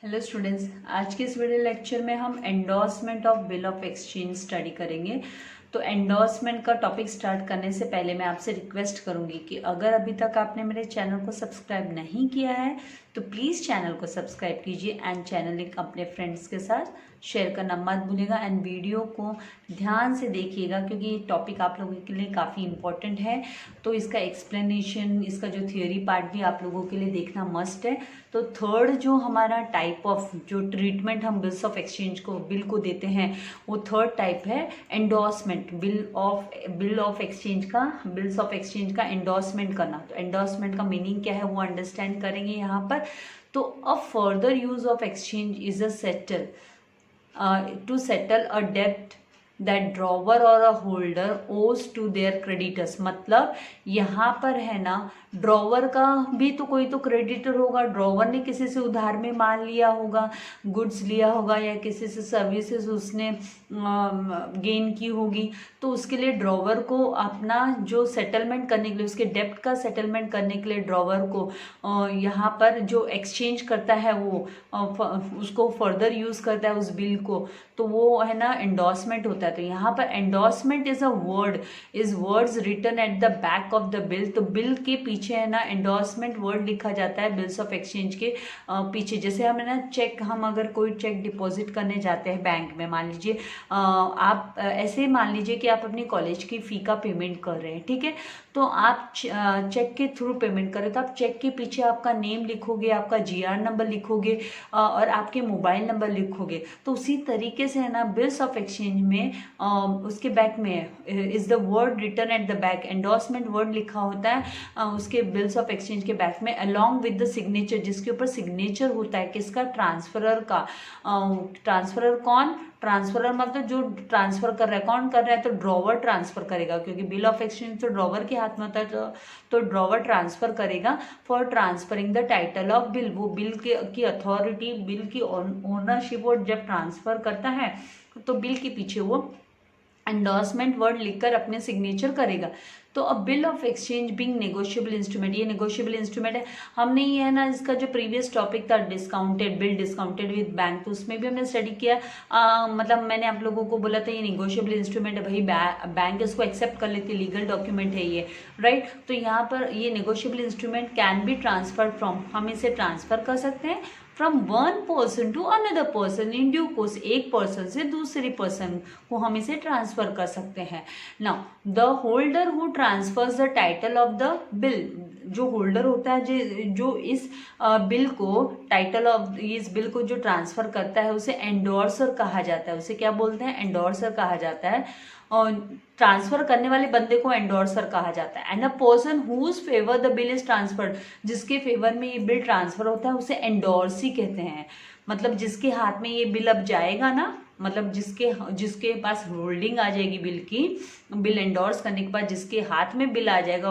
Hello students, आज के इस वीडियो लेक्चर में हम endorsement of bill of exchange study करेंगे। तो एंडोर्समेंट का टॉपिक स्टार्ट करने से पहले मैं आपसे रिक्वेस्ट करूंगी कि अगर अभी तक आपने मेरे चैनल को सब्सक्राइब नहीं किया है तो प्लीज़ चैनल को सब्सक्राइब कीजिए एंड चैनल लिंक अपने फ्रेंड्स के साथ शेयर करना मत भूलिएगा एंड वीडियो को ध्यान से देखिएगा क्योंकि ये टॉपिक आप लोगों के लिए काफ़ी इंपॉर्टेंट है। तो इसका एक्सप्लेनेशन, इसका जो थियोरी पार्ट भी आप लोगों के लिए देखना मस्ट है। तो थर्ड जो हमारा टाइप ऑफ जो ट्रीटमेंट हम बिल्स ऑफ एक्सचेंज को बिल को देते हैं वो थर्ड टाइप है एंडोर्समेंट। बिल्स ऑफ एक्सचेंज का एंडोर्समेंट करना। तो एंडोर्समेंट का मीनिंग क्या है वो अंडरस्टैंड करेंगे यहाँ पर। तो a further use of exchange is to settle a debt that drawer or a holder owes to their creditors। मतलब यहाँ पर है ना, ड्रॉवर का भी तो कोई तो क्रेडिटर होगा। ड्रॉवर ने किसी से उधार में माल लिया होगा, गुड्स लिया होगा या किसी से सर्विसेज उसने गेन की होगी। तो उसके लिए ड्रॉवर को अपना जो सेटलमेंट करने के लिए, उसके डेप्ट का सेटलमेंट करने के लिए ड्रॉवर को यहाँ पर जो एक्सचेंज करता है वो उसको फर्दर यूज करता है उस बिल को, तो वो है ना एंडोर्समेंट होता है। तो यहाँ पर endorsement is words written at the back of the bill. तो बिल के पीछे है ना एंडोर्समेंट वर्ड लिखा जाता है बिल्स ऑफ एक्सचेंज के पीछे। जैसे हम है ना चेक, हम अगर कोई चेक डिपॉजिट करने जाते हैं बैंक में, मान लीजिए आप ऐसे मान लीजिए कि आप अपनी कॉलेज की फी का पेमेंट कर रहे हैं, ठीक है। तो आप चेक के थ्रू पेमेंट करें तो आप चेक के पीछे आपका नेम लिखोगे, आपका GR नंबर लिखोगे और आपके मोबाइल नंबर लिखोगे। तो उसी तरीके से है ना बिल्स ऑफ एक्सचेंज में उसके बैक में is the word written at the back, endorsement word लिखा होता है उसके बिल्स ऑफ एक्सचेंज के बैक में, अलॉन्ग विद द सिग्नेचर, जिसके ऊपर सिग्नेचर होता है किसका, ट्रांसफरर का। ट्रांसफरर कौन, ट्रांसफरर मतलब जो ट्रांसफर कर रहा है, कौन कर रहा है, तो ड्रॉवर ट्रांसफर करेगा क्योंकि बिल ऑफ एक्सचेंज तो ड्रॉवर के हाथ में होता है। तो ड्रॉवर ट्रांसफर करेगा for transferring the title of bill. वो बिल की अथॉरिटी, बिल की ओनरशिप वो जब ट्रांसफर करता है तो बिल के पीछे वो एंडोर्समेंट वर्ड लिखकर अपने सिग्नेचर करेगा। तो अब bill of exchange being negotiable instrument, ये नेगोशिएबल इंस्ट्रूमेंट है। हमने ये है ना इसका जो प्रीवियस टॉपिक था discounted bill, discounted with bank, तो उसमें भी हमने स्टडी किया। मतलब मैंने आप लोगों को बोला था ये नेगोशिएबल इंस्ट्रूमेंट है भाई, बैंक इसको एक्सेप्ट कर लेती है, लीगल डॉक्यूमेंट है ये, राइट। तो यहाँ पर ये negotiable instrument can be transfer from, हम इसे ट्रांसफर कर सकते हैं from one person to another person in due course, एक पर्सन से दूसरी पर्सन को हम इसे ट्रांसफर कर सकते हैं। Now the holder who transverse the title of the bill, जो होल्डर होता है जो इस बिल को, टाइटल ऑफ इस बिल को जो ट्रांसफर करता है उसे एंडोर्सर कहा जाता है। उसे क्या बोलते हैं, एंडोर्सर कहा जाता है। और ट्रांसफर करने वाले बंदे को एंडोर्सर कहा जाता है। And a person whose favour the bill is transferred, जिसके फेवर में ये बिल ट्रांसफर होता है उसे एंडोर्सी कहते हैं। मतलब जिसके हाथ में ये बिल अब जाएगा ना, मतलब जिसके पास होल्डिंग आ जाएगी बिल की, बिल एंडोर्स करने के बाद जिसके हाथ में बिल आ जाएगा,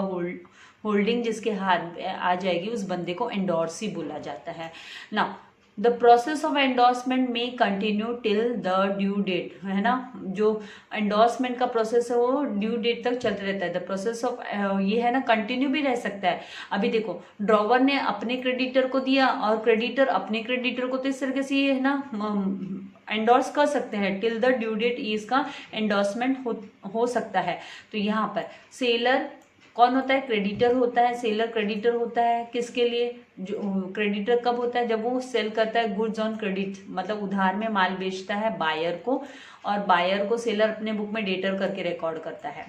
होल्डिंग जिसके हाथ आ जाएगी, उस बंदे को एंडोर्सी बोला जाता है। Now the process of endorsement में continue till the due date, है ना। जो एंडोर्समेंट का प्रोसेस है वो ड्यू डेट तक चलते रहता है। द प्रोसेस ऑफ ये है ना कंटिन्यू भी रह सकता है। अभी देखो ड्रॉवर ने अपने क्रेडिटर को दिया और क्रेडिटर अपने क्रेडिटर को, तो इस तरीके से ये है ना एंडोर्स कर सकते हैं टिल द ड्यू डेट, इसका एंडोर्समेंट हो सकता है। तो यहाँ पर सेलर कौन होता है, क्रेडिटर होता है। सेलर क्रेडिटर होता है किसके लिए, जो क्रेडिटर कब होता है, जब वो सेल करता है गुड्स ऑन क्रेडिट, मतलब उधार में माल बेचता है बायर को, और बायर को सेलर अपने बुक में डेटर करके रिकॉर्ड करता है,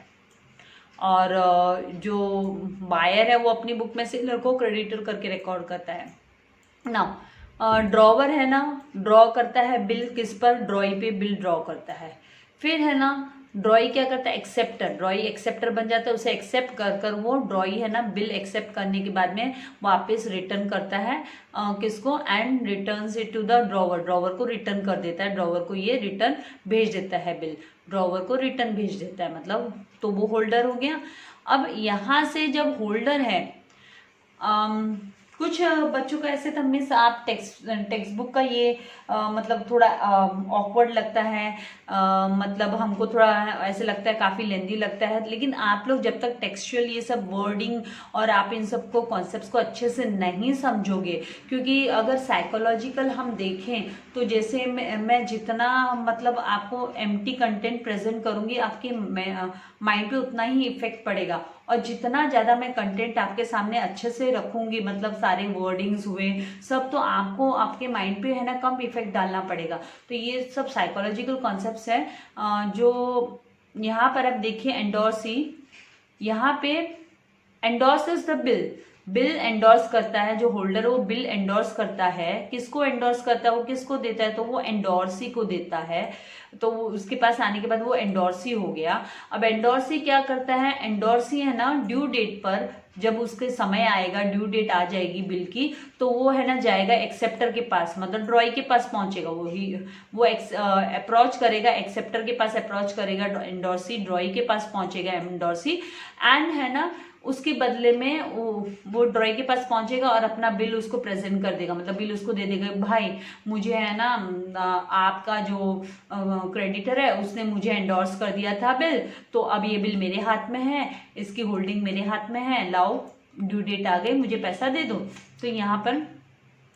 और जो बायर है वो अपनी बुक में सेलर को क्रेडिटर करके रिकॉर्ड करता है। नाउ ड्रॉवर है ना ड्रॉ करता है बिल किस पर, ड्रॉई पे बिल ड्रॉ करता है। फिर है ना ड्रॉई क्या करता है, एक्सेप्टर, ड्रॉई एक्सेप्टर बन जाता है। उसे एक्सेप्ट कर वो ड्रॉई है ना बिल एक्सेप्ट करने के बाद में वापस रिटर्न करता है किसको, and returns it to the drawer, drawer को रिटर्न कर देता है, ड्रॉवर को ये रिटर्न भेज देता है बिल, ड्रॉवर को रिटर्न भेज देता है, मतलब तो वो होल्डर हो गया। अब यहाँ से जब होल्डर है कुछ बच्चों का ऐसे था मिस आप टेक्स्ट बुक का ये मतलब थोड़ा ऑकवर्ड लगता है, मतलब हमको थोड़ा ऐसे लगता है काफ़ी लेंदी लगता है, लेकिन आप लोग जब तक टेक्सचुअल ये सब वर्डिंग और आप इन सबको कॉन्सेप्ट्स को अच्छे से नहीं समझोगे, क्योंकि अगर साइकोलॉजिकल हम देखें तो जैसे मैं जितना मतलब आपको एम्प्टी कंटेंट प्रेजेंट करूंगी आपके माइंड पे उतना ही इफेक्ट पड़ेगा, और जितना ज़्यादा मैं कंटेंट आपके सामने अच्छे से रखूंगी, मतलब सारे वर्डिंग्स हुए सब, तो आपको आपके माइंड पे है ना कम इफेक्ट डालना पड़ेगा। तो ये सब साइकोलॉजिकल कॉन्सेप्ट्स है जो यहाँ पर आप देखिए एंडोर्सी, यहाँ पे endorse is the bill endorse करता है, जो होल्डर वो बिल एंडोर्स करता है, किसको एंडोर्स करता है, वो किसको देता है, तो वो एंडोर्सी को देता है। तो उसके पास आने के बाद वो एंडोर्सी हो गया। अब एंडोर्सी क्या करता है, एंडोर्सी है ना ड्यू डेट पर जब उसके समय आएगा, ड्यू डेट आ जाएगी बिल की, तो वो है ना जाएगा एक्सेप्टर के पास, मतलब ड्रॉई के पास पहुंचेगा, वो अप्रोच करेगा, एक्सेप्टर के पास अप्रोच करेगा एंडोर्सी, ड्रॉई के पास पहुंचेगा एंडोर्सी, एंड है ना उसके बदले में वो ड्रॉई के पास पहुंचेगा और अपना बिल उसको प्रेजेंट कर देगा, मतलब बिल उसको दे देगा, भाई मुझे है ना आपका जो क्रेडिटर है उसने मुझे एंडोर्स कर दिया था बिल, तो अब ये बिल मेरे हाथ में है, इसकी होल्डिंग मेरे हाथ में है, लाओ ड्यू डेट आ गई, मुझे पैसा दे दो। तो यहाँ पर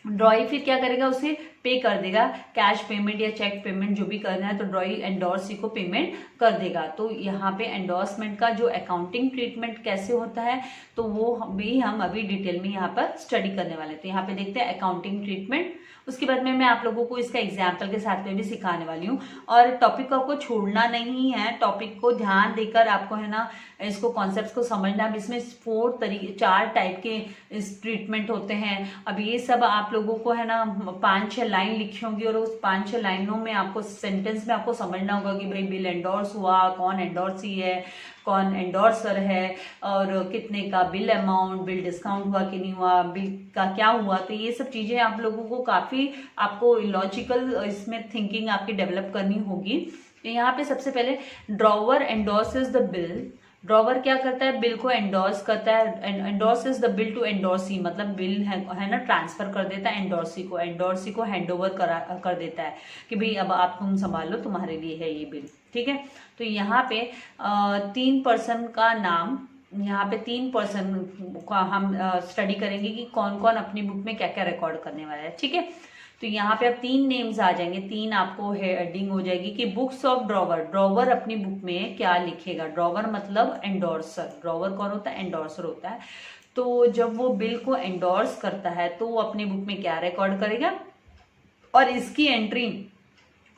ड्रॉई फिर क्या करेगा, उसे पे कर देगा, कैश पेमेंट या चेक पेमेंट जो भी करना है, तो ड्रॉई एंडोर्सी को पेमेंट कर देगा। तो यहाँ पे एंडोर्समेंट का जो अकाउंटिंग ट्रीटमेंट कैसे होता है, तो वो भी हम अभी डिटेल में यहाँ पर स्टडी करने वाले हैं। तो यहाँ पे देखते हैं अकाउंटिंग ट्रीटमेंट, उसके बाद में मैं आप लोगों को इसका एग्जाम्पल के साथ में भी सिखाने वाली हूँ। और टॉपिक को आपको छोड़ना नहीं है, टॉपिक को ध्यान देकर आपको है ना इसको कॉन्सेप्ट्स को समझना। अब इसमें 4 टाइप के इस ट्रीटमेंट होते हैं। अब ये सब आप लोगों को है ना 5-6 लाइन लिखी होंगी, और उस 5-6 लाइनों में आपको सेंटेंस में आपको समझना होगा कि भाई बिल एंडोर्स हुआ, कौन एंडोर्सी है, कौन एंडोर्सर है, और कितने का बिल अमाउंट, बिल डिस्काउंट हुआ कि नहीं हुआ, बिल का क्या हुआ। तो ये सब चीजें आप लोगों को काफी आपको लॉजिकल इसमें थिंकिंग आपकी डेवलप करनी होगी। यहाँ पे सबसे पहले drawer endorses the bill. Drawer क्या करता है, बिल को एंडोर्स करता है, endorses the bill to endorsee, मतलब बिल है ना ट्रांसफर कर देता है एंडोर्सी को हैंड ओवर कर देता है कि भाई अब आप तुम संभालो, तुम्हारे लिए है ये बिल, ठीक है। तो यहाँ पे 3 पर्सन का नाम, यहाँ पे 3 पर्सन का हम स्टडी करेंगे कि कौन कौन अपनी बुक में क्या क्या रिकॉर्ड करने वाला है, ठीक है। तो यहाँ पे अब 3 नेम्स आ जाएंगे, 3 आपको हेडिंग हो जाएगी कि बुक्स ऑफ ड्रॉवर, ड्रॉवर अपनी बुक में क्या लिखेगा। ड्रॉवर मतलब एंडोर्सर, ड्रॉवर कौन होता है, एंडोर्सर होता है। तो जब वो बिल को एंडोर्स करता है तो वो अपनी बुक में क्या रिकॉर्ड करेगा, और इसकी एंट्री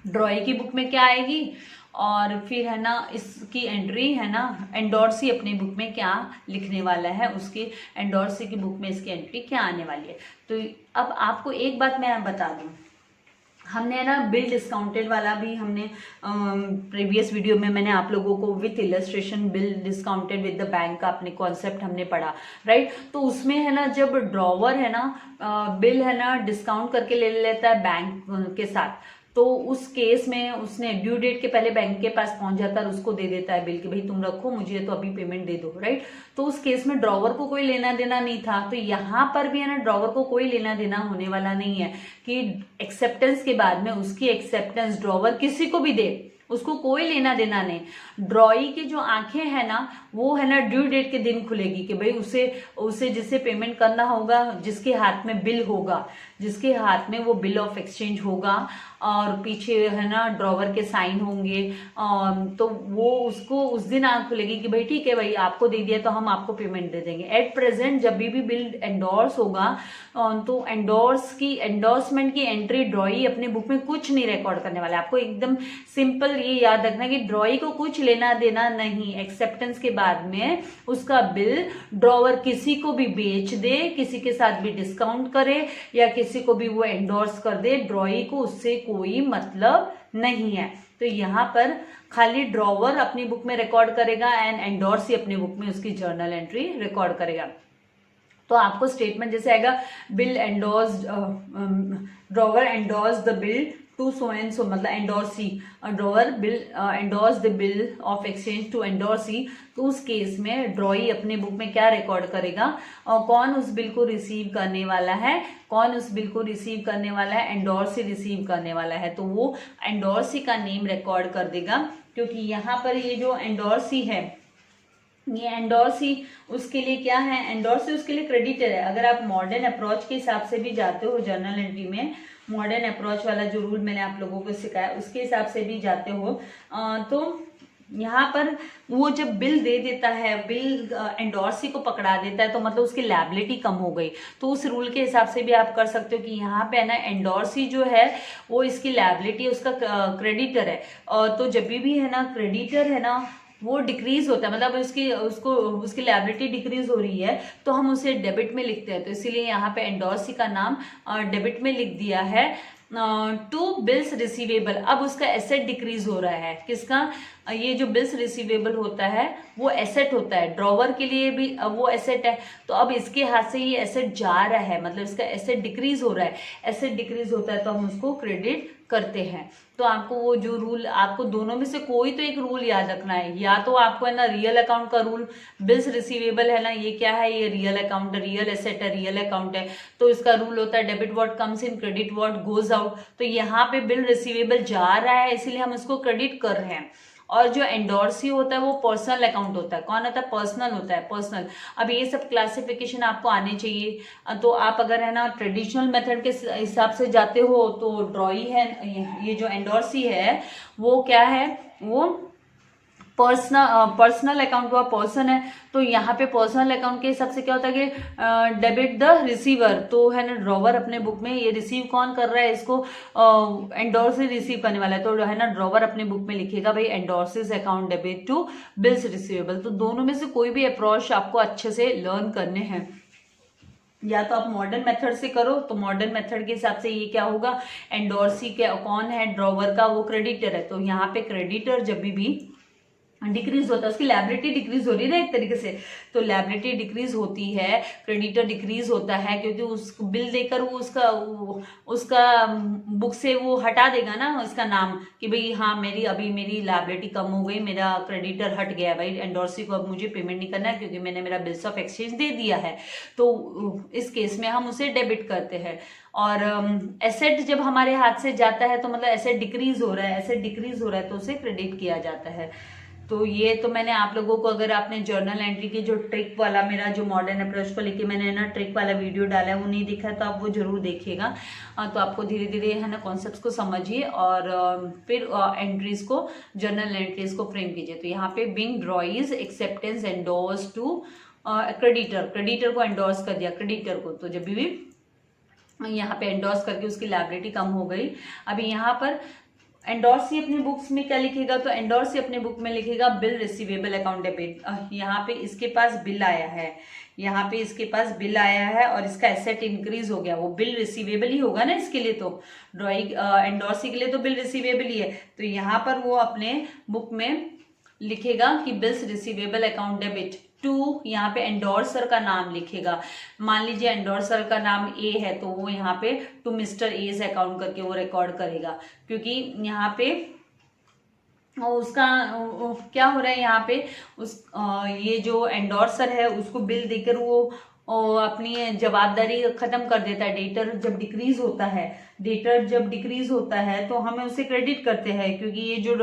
ड्रॉई की बुक में क्या आएगी, और फिर है ना इसकी एंट्री है ना एंडोर्सी अपनी बुक में क्या लिखने वाला है, उसकी एंडोर्सी की बुक में इसकी एंट्री क्या आने वाली है। तो अब आपको एक बात मैं बता दूं, हमने ना बिल डिस्काउंटेड वाला भी हमने प्रीवियस वीडियो में मैंने आप लोगों को with illustration bill discounted with the bank का अपने कॉन्सेप्ट हमने पढ़ा, राइट। तो उसमें है ना जब ड्रॉवर है ना बिल है ना डिस्काउंट करके ले लेता है बैंक के साथ, तो उस केस में उसने ड्यू डेट के पहले बैंक के पास पहुंच जाता है और उसको दे देता है बिल कि भाई तुम रखो, मुझे तो अभी पेमेंट दे दो, राइट। तो उस केस में ड्रॉवर को कोई लेना देना नहीं था। तो यहाँ पर भी है ना ड्रॉवर को कोई लेना देना होने वाला नहीं है कि एक्सेप्टेंस के बाद में उसकी एक्सेप्टेंस ड्रॉवर किसी को भी दे, उसको कोई लेना देना नहीं। ड्रॉई की जो आंखें है ना वो है ना ड्यू डेट के दिन खुलेगी कि भाई उसे जिसे पेमेंट करना होगा, जिसके हाथ में बिल होगा, जिसके हाथ में वो बिल ऑफ एक्सचेंज होगा और पीछे है ना ड्रॉवर के साइन होंगे, तो वो उसको उस दिन आंख खुलेगी कि भाई ठीक है भाई आपको दे दिया तो हम आपको पेमेंट दे देंगे। एट प्रेजेंट जब भी बिल एंडोर्स होगा तो एंडोर्समेंट की एंट्री ड्रॉई अपने बुक में कुछ नहीं रिकॉर्ड करने वाला है। आपको एकदम सिंपल ये याद रखना कि ड्रॉई को कुछ लेना देना नहीं। एक्सेप्टेंस के बाद में उसका बिल ड्रॉवर किसी को भी बेच दे, किसी के साथ भी डिस्काउंट करे या किसी को भी वो एंडोर्स कर दे, ड्रॉई को उससे कोई मतलब नहीं है। तो यहाँ पर खाली ड्रॉवर अपनी बुक में रिकॉर्ड करेगा एंड एंडोर्सी अपनी बुक में उसकी जर्नल एंट्री रिकॉर्ड करेगा। तो आपको स्टेटमेंट जैसे आएगा bill endorse, drawer endorse the bill to so and so, मतलब endorsee, drawer bill endorse the bill of exchange to endorsee, तो उस केस में ड्रॉई अपने बुक में क्या रिकॉर्ड करेगा, और कौन उस बिल को रिसीव करने वाला है, कौन उस बिल को रिसीव करने वाला है, एंडोर्सी रिसीव करने वाला है, तो वो एंडोर्सी का नेम रिकॉर्ड कर देगा, क्योंकि यहाँ पर ये जो एंडोर्सी है, ये एंडोर्सी उसके लिए क्या है, एंडोर्सी उसके लिए क्रेडिटर है। अगर आप मॉडर्न अप्रोच के हिसाब से भी जाते हो जर्नल एंट्री में, मॉडर्न अप्रोच वाला जो रूल मैंने आप लोगों को सिखाया उसके हिसाब से भी जाते हो, तो यहाँ पर वो जब बिल दे देता है, बिल एंडोर्सी को पकड़ा देता है, तो मतलब उसकी लैबिलिटी कम हो गई। तो उस रूल के हिसाब से भी आप कर सकते हो कि यहाँ पे है ना एंडोर्सी जो है वो इसकी लैबिलिटी, उसका क्रेडिटर है, तो जब भी है ना क्रेडिटर है ना वो डिक्रीज होता है, मतलब उसकी लैबिलिटी डिक्रीज हो रही है, तो हम उसे डेबिट में लिखते हैं, तो इसीलिए यहाँ पे एंडोर्सी का नाम डेबिट में लिख दिया है। टू बिल्स रिसीवेबल, अब उसका एसेट डिक्रीज हो रहा है, किसका, ये जो बिल्स रिसीवेबल होता है वो एसेट होता है, ड्रॉवर के लिए भी वो एसेट है, तो अब इसके हाथ से ये एसेट जा रहा है, मतलब इसका एसेट डिक्रीज हो रहा है, एसेट डिक्रीज होता है तो हम उसको क्रेडिट करते हैं। तो आपको वो जो रूल, आपको दोनों में से कोई तो एक रूल याद रखना है, या तो आपको है ना रियल अकाउंट का रूल, बिल्स रिसीवेबल है ना, ये क्या है, ये रियल अकाउंट है, रियल एसेट है, रियल अकाउंट है, तो इसका रूल होता है debit what comes in, credit what goes out, तो यहाँ पे बिल रिसीवेबल जा रहा है इसीलिए हम उसको क्रेडिट कर रहे हैं। और जो एंडोर्सी होता है वो पर्सनल अकाउंट होता है, कौन होता है, पर्सनल होता है, पर्सनल। अब ये सब क्लासिफिकेशन आपको आने चाहिए, तो आप अगर है ना ट्रेडिशनल मेथड के हिसाब से जाते हो तो ड्रॉई है, ये जो एंडोर्सी है वो क्या है, वो पर्सनल अकाउंट हुआ, पर्सन है, तो यहाँ पे पर्सनल अकाउंट के हिसाब से क्या होता है कि डेबिट द रिसीवर, तो है ना ड्रॉवर अपने बुक में ये रिसीव कौन कर रहा है, इसको एंडोर्स रिसीव करने वाला है, तो है ना ड्रॉवर अपने बुक में लिखेगा भाई endorsee's account debit to bills receivable. तो दोनों में से कोई भी अप्रोच आपको अच्छे से लर्न करने हैं, या तो आप मॉडर्न मेथड से करो, तो मॉडर्न मेथड के हिसाब से ये क्या होगा, एंडोर्सी क्या कौन है, ड्रॉवर का वो क्रेडिटर है, तो यहाँ पे क्रेडिटर जब भी डिक्रीज होता है, उसकी लैबिलिटी डिक्रीज हो रही है ना एक तरीके से, तो लैबिलिटी डिक्रीज होती है, क्रेडिटर डिक्रीज होता है, क्योंकि उस बिल देकर वो उसका बुक से वो हटा देगा ना उसका नाम कि भाई हाँ मेरी लैबिलिटी कम हो गई, मेरा क्रेडिटर हट गया भाई, एंडोर्सी को अब मुझे पेमेंट नहीं करना है क्योंकि मैंने मेरा बिल्स ऑफ एक्सचेंज दे दिया है, तो इस केस में हम उसे डेबिट करते हैं। और एसेट जब हमारे हाथ से जाता है तो मतलब एसेट डिक्रीज हो रहा है, एसेट डिक्रीज हो रहा है तो उसे क्रेडिट किया जाता है। तो ये तो मैंने आप लोगों को, अगर आपने जर्नल एंट्री की जो ट्रिक वाला, मेरा जो मॉडर्न अप्रोच को लेके मैंने ना ट्रिक वाला वीडियो डाला है वो नहीं देखा है तो आप वो जरूर देखिएगा, तो आपको धीरे धीरे है ना कॉन्सेप्ट्स को समझिए और फिर एंट्रीज को, जर्नल एंट्रीज को फ्रेम कीजिए। तो यहाँ पे being drawee's acceptance endorse to creditor को एंडोर्स कर दिया क्रेडिटर को, तो जब भी यहाँ पे एंडोर्स करके उसकी लायबिलिटी कम हो गई। अभी यहाँ पर एंडोर्सी अपनी बुक्स में क्या लिखेगा, तो एंडोर्सी अपने बुक में लिखेगा बिल रिसीवेबल अकाउंट डेबिट। यहाँ पे इसके पास बिल आया है, यहाँ पे इसके पास बिल आया है और इसका एसेट इंक्रीज हो गया, वो बिल रिसीवेबल ही होगा ना इसके लिए, तो ड्रॉइंग एंडोर्सी के लिए तो बिल रिसीवेबल ही है, तो यहाँ पर वो अपने बुक में लिखेगा कि bills receivable account debit to, यहाँ पे एंडोर्सर का नाम लिखेगा। मान लीजिए एंडोर्सर का नाम ए है तो वो यहाँ पे टू मिस्टर ए से अकाउंट करके वो रिकॉर्ड करेगा, क्योंकि यहाँ पे उसका क्या हो रहा है, यहाँ पे ये जो एंडोर्सर है उसको बिल देकर वो अपनी जवाबदारी खत्म कर देता है। डेटर जब डिक्रीज होता है तो हमें उसे क्रेडिट करते हैं, क्योंकि ये जो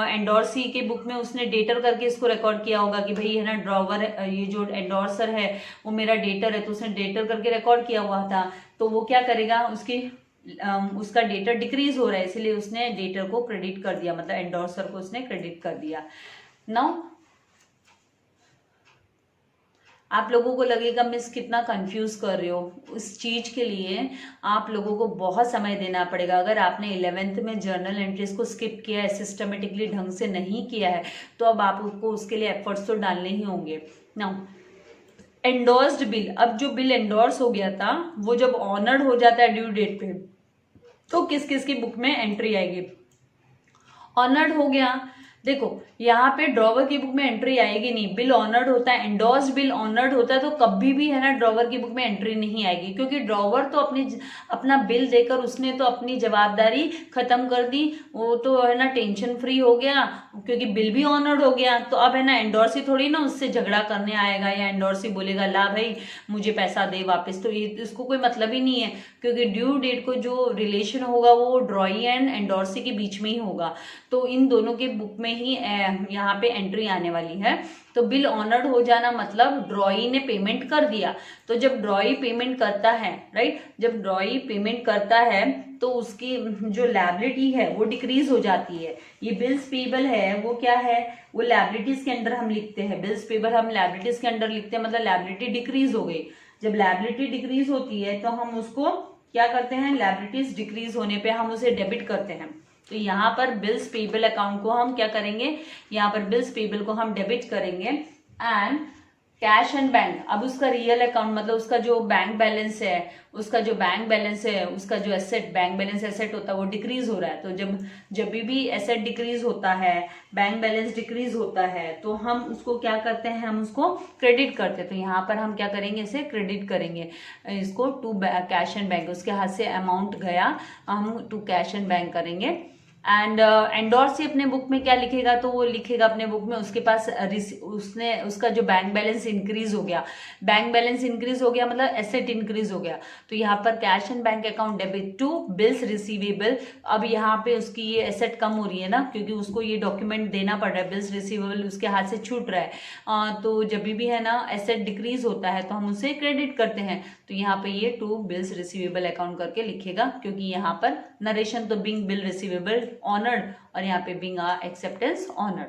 एंडोर्सी के बुक में उसने डेटर करके इसको रिकॉर्ड किया होगा कि भाई है ना ड्रॉवर, ये जो एंडोर्सर है वो मेरा डेटर है, तो उसने डेटर करके रिकॉर्ड किया हुआ था, तो वो क्या करेगा, उसका डेटर डिक्रीज हो रहा है इसलिए उसने डेटर को क्रेडिट कर दिया, मतलब एंडोर्सर को उसने क्रेडिट कर दिया। नाउ आप लोगों को लगेगा मिस कितना कंफ्यूज कर रहे हो, उस चीज के लिए आप लोगों को बहुत समय देना पड़ेगा। अगर आपने 11th में जर्नल एंट्रीज को स्किप किया है, सिस्टमेटिकली ढंग से नहीं किया है, तो अब आपको उसके लिए एफर्ट्स तो डालने ही होंगे। नाउ एंडोर्स्ड बिल, अब जो बिल एंडोर्स हो गया था वो जब ऑनर्ड हो जाता है ड्यू डेट पे, तो किस किस की बुक में एंट्री आएगी, ऑनर्ड हो गया देखो यहाँ पे ड्रॉवर की बुक में एंट्री आएगी नहीं, बिल ऑनर्ड होता है, एंडोर्स्ड बिल ऑनर्ड होता है, तो कभी भी है ना ड्रॉवर की बुक में एंट्री नहीं आएगी, क्योंकि ड्रॉवर तो अपना बिल देकर उसने तो अपनी जवाबदारी खत्म कर दी, वो तो है ना टेंशन फ्री हो गया, क्योंकि बिल भी ऑनर्ड हो गया। तो अब है ना एंडोर्सी थोड़ी ना उससे झगड़ा करने आएगा, या एंडोर्सी बोलेगा ला भाई मुझे पैसा दे वापस, तो इसको कोई मतलब ही नहीं है, क्योंकि ड्यू डेट को जो रिलेशन होगा वो ड्रॉई एंड एंडोर्सी के बीच में ही होगा, तो इन दोनों के बुक में ही यहाँ पे एंट्री आने वाली है। तो बिल ऑनर्ड हो जाना मतलब ड्रॉई ने पेमेंट कर दिया, तो जब ड्रॉई पेमेंट करता है, राइट, जब ड्रॉई पेमेंट करता है तो उसकी जो लायबिलिटी है वो डिक्रीज हो जाती है। ये बिल्स पेबल है वो क्या है, वो लायबिलिटीज के अंदर हम लिखते हैं, बिल्स पेबल हम लायबिलिटीज के अंदर लिखते हैं, मतलब लायबिलिटी डिक्रीज हो गई। जब लायबिलिटी डिक्रीज होती है तो हम उसको क्या करते हैं, लायबिलिटीज डिक्रीज होने पे हम उसे डेबिट करते हैं। तो यहाँ पर बिल्स पेबल अकाउंट को हम क्या करेंगे, यहाँ पर बिल्स पेबल को हम डेबिट करेंगे। एंड कैश एंड बैंक, अब उसका रियल अकाउंट मतलब उसका जो बैंक बैलेंस है, उसका जो बैंक बैलेंस है, उसका जो एसेट बैंक बैलेंस एसेट होता है वो डिक्रीज हो रहा है। तो जब भी एसेट डिक्रीज होता है, बैंक बैलेंस डिक्रीज होता है, तो हम उसको क्या करते हैं, हम उसको क्रेडिट करते हैं। तो यहाँ पर हम क्या करेंगे, इसे क्रेडिट करेंगे, इसको टू कैश एंड बैंक, उसके हाथ से अमाउंट गया, हम टू कैश एंड बैंक करेंगे। एंड एंडोर्सी अपने बुक में क्या लिखेगा, तो वो लिखेगा अपने बुक में उसके पास उसका जो बैंक बैलेंस इंक्रीज हो गया, बैंक बैलेंस इंक्रीज हो गया मतलब एसेट इंक्रीज हो गया। तो यहाँ पर cash and bank account debit to bills receivable, अब यहाँ पे उसकी ये एसेट कम हो रही है ना, क्योंकि उसको ये डॉक्यूमेंट देना पड़ रहा है, बिल्स रिसीवेबल उसके हाथ से छूट रहा है। तो जब भी है ना एसेट डिक्रीज होता है तो हम उसे क्रेडिट करते हैं। तो यहाँ पे ये टू बिल्स रिसीवेबल अकाउंट करके लिखेगा, क्योंकि यहाँ पर नरेशन तो बिंग बिल रिसीवेबल ऑनर्ड, और यहाँ पे बिंग एक्सेप्टेंस ऑनर्ड।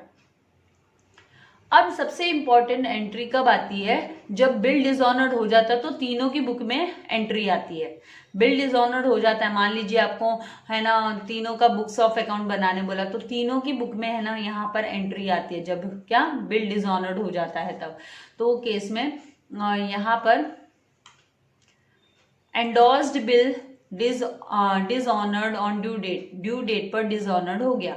अब सबसे इंपॉर्टेंट एंट्री कब आती है, जब बिल डिसऑनर्ड हो जाता है, तो तीनों की बुक में एंट्री आती है। बिल डिसऑनर्ड हो जाता है, मान लीजिए आपको है ना तीनों का बुक्स ऑफ अकाउंट बनाने बोला, तो तीनों की बुक में है ना यहाँ पर एंट्री आती है, जब क्या बिल डिसऑनर्ड हो जाता है तब। तो केस में यहाँ पर endorsed bill dishonoured on due date पर डिसऑनर्ड हो गया,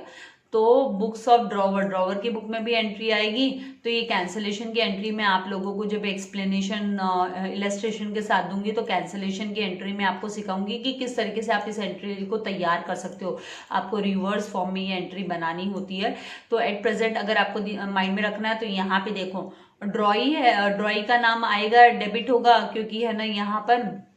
तो बुक्स ऑफ ड्रॉवर की बुक में भी एंट्री आएगी। तो ये कैंसलेशन की एंट्री में आप लोगों को जब एक्सप्लेनेशन इलस्ट्रेशन के साथ दूंगी, तो कैंसलेशन की एंट्री में आपको सिखाऊंगी कि किस तरीके से आप इस एंट्री को तैयार कर सकते हो। आपको रिवर्स फॉर्म में ये एंट्री बनानी होती है। तो एट प्रेजेंट अगर आपको माइंड में रखना है, तो यहाँ पे देखो ड्रॉई है, ड्रॉई का नाम आएगा, डेबिट होगा, क्योंकि है ना यहाँ पर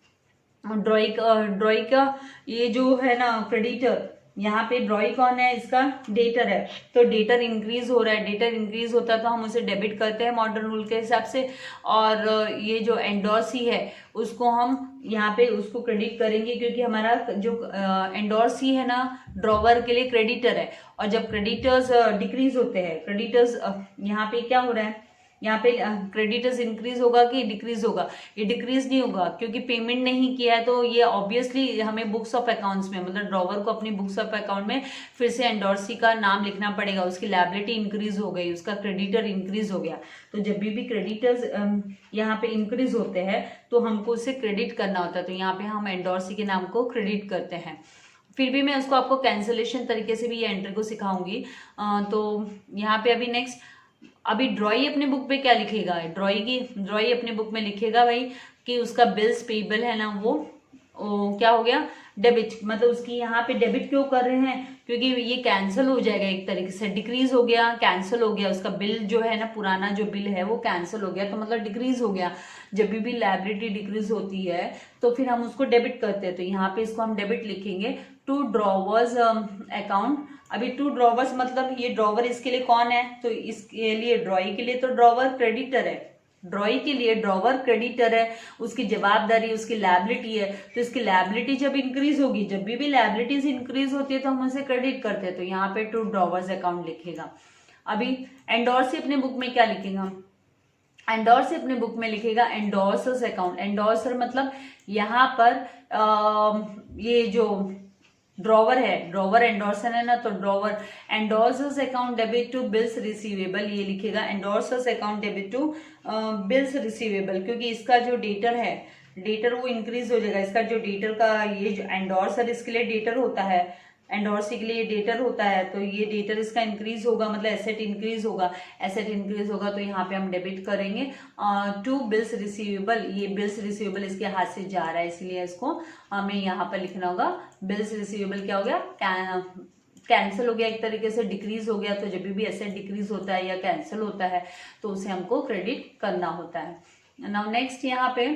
ड्रॉई का ये जो है ना क्रेडिटर, यहाँ पे ड्रॉई कौन है, इसका डेटर है, तो डेटर इंक्रीज हो रहा है, डेटर इंक्रीज होता है तो हम उसे डेबिट करते हैं मॉडर्न रूल के हिसाब से। और ये जो एंडोर्सी है उसको हम यहाँ पे उसको क्रेडिट करेंगे, क्योंकि हमारा जो एंडोर्सी है ना ड्रॉवर के लिए क्रेडिटर है, और जब क्रेडिटर्स डिक्रीज होते हैं, क्रेडिटर्स यहाँ पे क्या हो रहा है, यहाँ पे क्रेडिटर्स इंक्रीज होगा कि डिक्रीज होगा, ये डिक्रीज नहीं होगा, क्योंकि पेमेंट नहीं किया है। तो ये ऑब्वियसली हमें बुक्स ऑफ अकाउंट्स में, मतलब ड्रॉवर को अपनी बुक्स ऑफ अकाउंट में फिर से एंडोर्सी का नाम लिखना पड़ेगा, उसकी लायबिलिटी इंक्रीज हो गई, उसका क्रेडिटर इंक्रीज हो गया। तो जब भी क्रेडिटर्स यहाँ पे इंक्रीज होते हैं तो हमको उसे क्रेडिट करना होता है, तो यहाँ पे हम एंडोर्सी के नाम को क्रेडिट करते हैं। फिर भी मैं उसको आपको कैंसलेशन तरीके से भी ये एंट्री को सिखाऊंगी। तो यहाँ पे अभी नेक्स्ट, अभी ड्रॉई अपने बुक पे क्या लिखेगा, ड्रॉई अपने बुक में लिखेगा भाई कि उसका बिल्स पेबल है ना वो क्या हो गया, डेबिट, मतलब उसकी यहाँ पे डेबिट क्यों कर रहे हैं, क्योंकि ये कैंसिल हो जाएगा, एक तरीके से डिक्रीज हो गया, कैंसिल हो गया, उसका बिल जो है ना पुराना जो बिल है वो कैंसिल हो गया, तो मतलब डिक्रीज हो गया। जब भी लायबिलिटी डिक्रीज होती है तो फिर हम उसको डेबिट करते हैं, तो यहाँ पे इसको हम डेबिट लिखेंगे टू ड्रॉवर्स अकाउंट। अभी टू ड्रॉवर्स मतलब ये ड्रॉवर इसके लिए कौन है, तो इसके लिए ड्रॉई के लिए तो ड्रॉवर क्रेडिटर है, ड्रॉई के लिए ड्रॉवर क्रेडिटर है, उसकी जवाबदारी उसकी लायबिलिटी है। तो इसकी लायबिलिटी जब इंक्रीज होगी, जब भी लायबिलिटीज इंक्रीज होती है तो हम उसे क्रेडिट करते हैं, तो यहाँ पे टू ड्रॉवर्स अकाउंट लिखेगा। अभी एंडोर्सी अपने बुक में क्या लिखेगा, एंडोर्सी अपने बुक में लिखेगा एंडोर्सर्स अकाउंट। एंडोर्सर मतलब यहाँ पर ये जो ड्रॉवर है, ड्रॉवर एंडोर्सर है ना, तो drawer endorser's account debit to bills receivable, ये लिखेगा endorser's account debit to bills receivable, क्योंकि इसका जो डेटर है, डेटर वो इंक्रीज हो जाएगा, इसका जो डेटर का ये जो एंडोर्सर इसके लिए डेटर होता है, एंडोर्सी के लिए डेटर होता है, तो ये डेटर इसका इंक्रीज होगा, मतलब एसेट इंक्रीज होगा, एसेट इंक्रीज होगा तो यहाँ पे हम डेबिट करेंगे। टू बिल्स रिसीवेबल, ये बिल्स रिसीवेबल इसके हाथ से जा रहा है, इसलिए इसको हमें यहाँ पर लिखना होगा बिल्स रिसीवेबल क्या हो गया, कैंसिल हो गया, एक तरीके से डिक्रीज हो गया। तो जब भी एसेट डिक्रीज होता है या कैंसिल होता है तो उसे हमको क्रेडिट करना होता है। नाउ नेक्स्ट यहाँ पे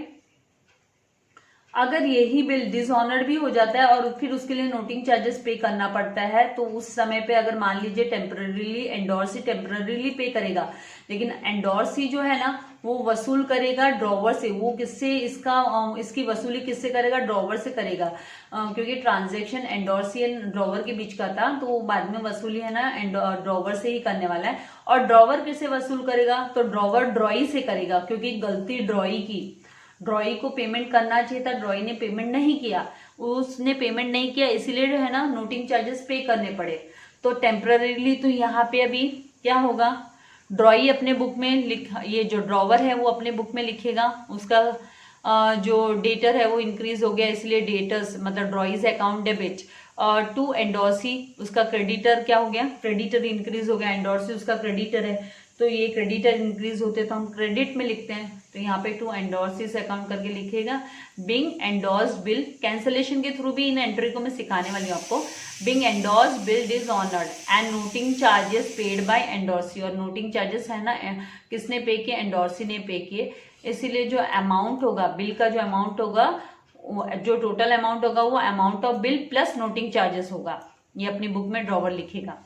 अगर यही बिल डिसऑनर्ड भी हो जाता है और फिर उसके लिए नोटिंग चार्जेस पे करना पड़ता है, तो उस समय पे अगर मान लीजिए टेम्पररीली एंडोर्सी टेम्पररीली पे करेगा, लेकिन एंडोर्सी जो है ना वो वसूल करेगा ड्रॉवर से। वो किससे इसकी वसूली किससे करेगा, ड्रॉवर से करेगा, क्योंकि ट्रांजैक्शन एंडोर्सी एंड ड्रॉवर के बीच का था, तो बाद में वसूली है ना ड्रॉवर से ही करने वाला है। और ड्रॉवर किससे वसूल करेगा, तो ड्रॉवर ड्रॉई से करेगा, क्योंकि गलती ड्रॉई की, ड्रॉई को पेमेंट करना चाहिए था, ड्रॉई ने पेमेंट नहीं किया, उसने पेमेंट नहीं किया, इसीलिए जो है ना नोटिंग चार्जेस पे करने पड़े। तो टेम्पररीली तो यहाँ पे अभी क्या होगा, ड्रॉई अपने बुक में ये जो ड्रॉवर है वो अपने बुक में लिखेगा, उसका जो डेटर है वो इंक्रीज हो गया, इसलिए डेटर्स मतलब ड्रॉइज अकाउंट डेबिट। टू एंडोर्सी उसका क्रेडिटर क्या हो गया, क्रेडिटर इंक्रीज हो गया, एंडोर्सी उसका क्रेडिटर है, तो ये क्रेडिटर इंक्रीज होते तो हम क्रेडिट में लिखते हैं, तो यहाँ पे टू एंडोर्सिस अकाउंट करके लिखेगा। बिंग एंडोर्स्ड बिल, कैंसलेशन के थ्रू भी इन एंट्री को मैं सिखाने वाली हूँ आपको। Being endorsed bill dishonoured and noting charges paid by endorsee, और नोटिंग चार्जेस है ना किसने पे किए, एंडोर्सी ने पे किए, इसीलिए जो अमाउंट होगा बिल का, जो अमाउंट होगा, जो टोटल अमाउंट होगा वो amount of bill plus noting charges होगा। ये अपनी बुक में ड्रॉवर लिखेगा।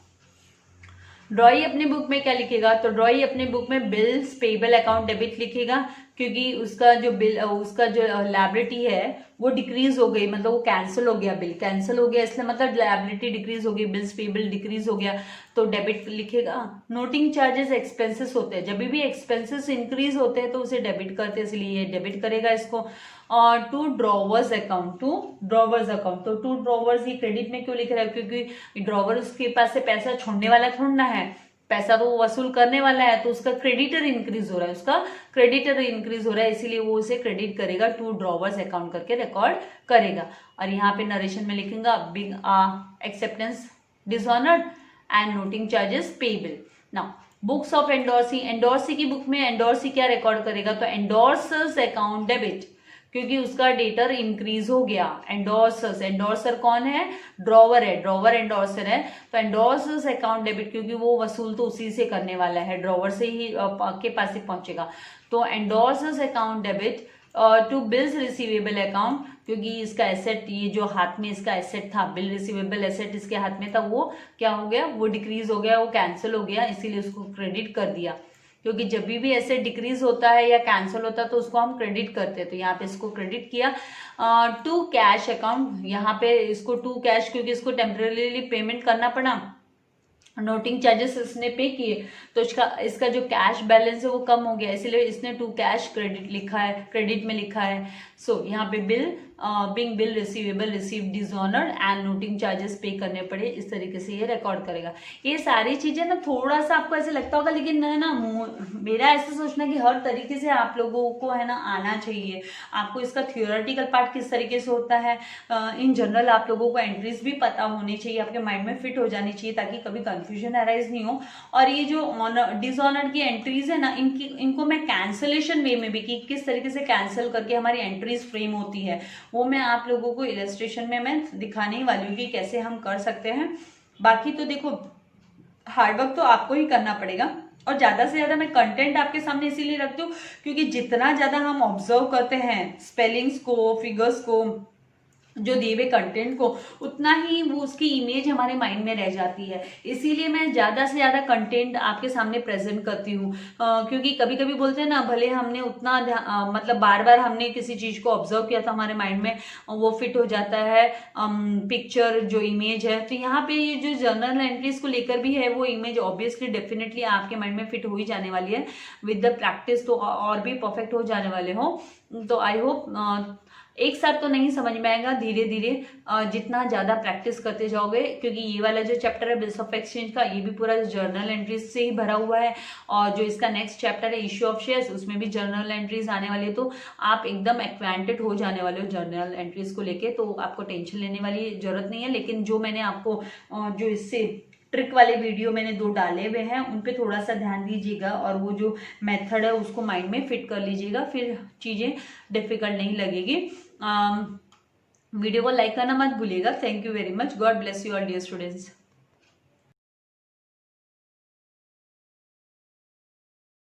ड्रॉई अपनी बुक में क्या लिखेगा, तो ड्रॉई अपनी बुक में बिल्स पेबल अकाउंट डेबिट लिखेगा, क्योंकि उसका जो बिल, उसका जो लायबिलिटी है वो डिक्रीज हो गई, मतलब वो कैंसिल हो गया, बिल कैंसिल हो गया, इसलिए मतलब लायबिलिटी डिक्रीज हो गई, बिल्स पेबल डिक्रीज हो गया, तो डेबिट लिखेगा। नोटिंग चार्जेस एक्सपेंसेस होते हैं, जब भी एक्सपेंसेस इंक्रीज होते हैं तो उसे डेबिट करते हैं, इसलिए ये डेबिट करेगा इसको। और to drawer's account, to drawer's account, तो टू ड्रॉवर्स ही क्रेडिट में क्यों लिख रहा है, क्योंकि ड्रॉवर उसके पास से पैसा छोड़ने वाला थोड़ा ना है, पैसा तो वो वसूल करने वाला है, तो उसका क्रेडिटर इंक्रीज हो रहा है, उसका क्रेडिटर इंक्रीज हो रहा है, इसीलिए वो उसे क्रेडिट करेगा, टू ड्रॉवर्स अकाउंट करके रिकॉर्ड करेगा। और यहाँ पे नरेशन में लिखेगा big acceptance dishonoured and noting charges payable. Now books of endorsee, endorsee की बुक में एंडोर्सी क्या रिकॉर्ड करेगा, तो एंडोर्सर्स अकाउंट डेबिट, क्योंकि उसका डेटर इंक्रीज हो गया। एंडोर्सर्स, एंडोर्सर कौन है, ड्रॉवर है, ड्रॉवर एंडोर्सर है, तो एंडोर्सर्स अकाउंट डेबिट, क्योंकि वो वसूल तो उसी से करने वाला है, ड्रॉवर से ही के पास ही पहुंचेगा, तो endorser's account debit. To bills receivable account, क्योंकि इसका एसेट, ये जो हाथ में इसका एसेट था, बिल रिसीवेबल एसेट इसके हाथ में था, वो क्या हो गया, वो डिक्रीज हो गया, वो कैंसिल हो गया, इसीलिए उसको क्रेडिट कर दिया, क्योंकि जब भी ऐसे डिक्रीज होता है या कैंसिल होता है तो उसको हम क्रेडिट करते हैं, तो यहाँ पे इसको क्रेडिट किया। टू कैश अकाउंट, यहाँ पे इसको टू कैश, क्योंकि इसको टेम्परेली पेमेंट करना पड़ा, नोटिंग चार्जेस इसने पे किए, तो इसका जो कैश बैलेंस है वो कम हो गया, इसलिए इसने टू कैश क्रेडिट लिखा है, क्रेडिट में लिखा है। सो यहाँ पे bill being bill receivable receive dishonoured and noting charges pay करने पड़े, इस तरीके से ये रिकॉर्ड करेगा। ये सारी चीजें ना थोड़ा सा आपको ऐसे लगता होगा, लेकिन है ना मेरा ऐसा सोचना कि हर तरीके से आप लोगों को है ना आना चाहिए। आपको इसका थियोरेटिकल पार्ट किस तरीके से होता है, इन जनरल आप लोगों को एंट्रीज भी पता होनी चाहिए, आपके माइंड में फिट हो जानी चाहिए, ताकि कभी कंफ्यूजन अराइज नहीं हो। और ये जो डिसऑनर्ड की एंट्रीज है ना, इनको मैं कैंसलेशन वे में भी, कि किस तरीके से कैंसिल करके हमारी एंट्रीज फ्रेम होती है, वो मैं आप लोगों को इलस्ट्रेशन में मैं दिखाने ही वाली हूँ कि कैसे हम कर सकते हैं। बाकी तो देखो हार्डवर्क तो आपको ही करना पड़ेगा, और ज्यादा से ज्यादा मैं कंटेंट आपके सामने इसीलिए रखती हूँ क्योंकि जितना ज्यादा हम ऑब्जर्व करते हैं स्पेलिंग्स को, फिगर्स को, जो दिए हुए कंटेंट को, उतना ही वो उसकी इमेज हमारे माइंड में रह जाती है। इसीलिए मैं ज्यादा से ज्यादा कंटेंट आपके सामने प्रेजेंट करती हूँ, क्योंकि कभी कभी बोलते हैं ना, भले हमने उतना मतलब बार बार हमने किसी चीज को ऑब्जर्व किया तो हमारे माइंड में वो फिट हो जाता है पिक्चर, जो इमेज है। तो यहाँ पे ये जो जर्नल एंट्रीज को लेकर भी है, वो इमेज ऑब्वियसली डेफिनेटली आपके माइंड में फिट हो ही जाने वाली है। विद द प्रैक्टिस तो और भी परफेक्ट हो जाने वाले हो। तो आई होप एक साथ तो नहीं समझ में आएगा, धीरे धीरे जितना ज़्यादा प्रैक्टिस करते जाओगे, क्योंकि ये वाला जो चैप्टर है बिल्स ऑफ एक्सचेंज का, ये भी पूरा जर्नल एंट्रीज से ही भरा हुआ है, और जो इसका नेक्स्ट चैप्टर है इश्यू ऑफ शेयर्स, उसमें भी जर्नल एंट्रीज आने वाली है। तो आप एकदम एक्वांटेड हो जाने वाले हो जर्नल एंट्रीज को लेके, तो आपको टेंशन लेने वाली जरूरत नहीं है। लेकिन जो मैंने आपको जो इससे ट्रिक वाले वीडियो मैंने 2 डाले हुए हैं, उन पे थोड़ा सा ध्यान दीजिएगा, और वो जो मेथड है उसको माइंड में फिट कर लीजिएगा, फिर चीज़ें डिफिकल्ट नहीं लगेगी। वीडियो को लाइक करना मत भूलिएगा। Thank you very much. God bless you all dear students.